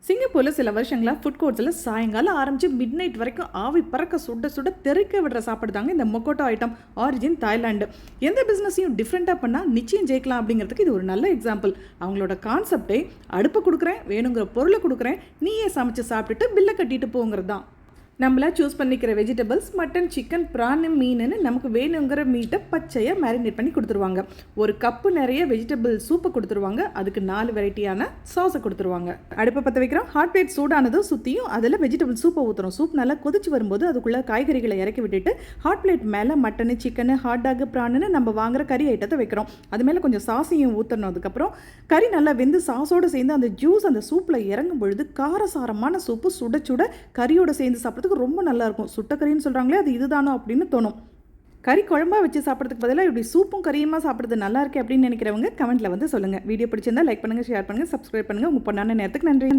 சிங்கப்பூரில் சில வருஷங்களா ஃபுட் கோர்ட்ஸில் சாயங்காலம் ஆரம்பித்து மிட் நைட் வரைக்கும் ஆவி பறக்க சுட சுட தெறிக்க விடுற சாப்பாடு தாங்க இந்த மொக்கோட்டோ ஐட்டம். Origin Thailand. எந்த பிஸ்னஸையும் டிஃப்ரெண்ட்டாக பண்ணால் நிச்சயம் ஜெயிக்கலாம் அப்படிங்கிறதுக்கு இது ஒரு நல்ல எக்ஸாம்பிள். அவங்களோட கான்செப்டே அடுப்பு கொடுக்குறேன், வேணுங்கிற பொருளை கொடுக்குறேன், நீயே சமைச்சு சாப்பிட்டுட்டு பில்லை கட்டிட்டு போங்கிறது தான். நம்மளா சூஸ் பண்ணிக்கிற வெஜிடபிள்ஸ் மட்டன், சிக்கன், ப்ரான், மீனுன்னு நமக்கு வேணுங்கிற மீட்டை பச்சையாக மேரினேட் பண்ணி கொடுத்துருவாங்க. ஒரு கப்பு நிறைய வெஜிடபிள் சூப்பை கொடுத்துருவாங்க. அதுக்கு 4 வெரைட்டியான சாஸை கொடுத்துருவாங்க. அடுப்பை பற்ற வைக்கிறோம். ஹாட் பிளேட் சூடானதும் சுற்றியும் அதில் வெஜிடபிள் சூப்பை ஊற்றுறோம். சூப் நல்லா கொதிச்சு வரும்போது அதுக்குள்ளே காய்கறிகளை இறக்கி விட்டுட்டு ஹாட் பிளேட் மேலே மட்டனு, சிக்கனு, ஹாட் டாக், ப்ரான்னு நம்ம வாங்குற கறி ஐட்டத்தை வைக்கிறோம். அது மேலே கொஞ்சம் சாஸையும் ஊற்றணும். அதுக்கப்புறம் கறி நல்லா வெந்து சாஸோடு சேர்ந்து அந்த ஜூஸ் அந்த சூப்பில் இறங்கும் பொழுது காரசாரமான சூப்பு சுட சுட கறியோடு சேர்ந்து சாப்பிட்றது ரொம்ப நல்லா இருக்கும். சுட்ட கறின்னு சொல்றாங்களே, அது இதுதானோ அப்படின்னு தோணும். கறி குழம்பா வச்சு சாப்பிட்றதுக்கு பதிலாக இப்படி சூப்பும் கறியுமா சாப்பிட்றது நல்லா இருக்கு அப்படின்னு நினைக்கிறவங்க கமெண்ட்ல வந்து சொல்லுங்க. வீடியோ பிடிச்சிருந்தா லைக் பண்ணுங்க, ஷேர் பண்ணுங்க, சப்ஸ்கிரைப் பண்ணுங்க. உங்க பொண்ணான நேரத்துக்கு நன்றி.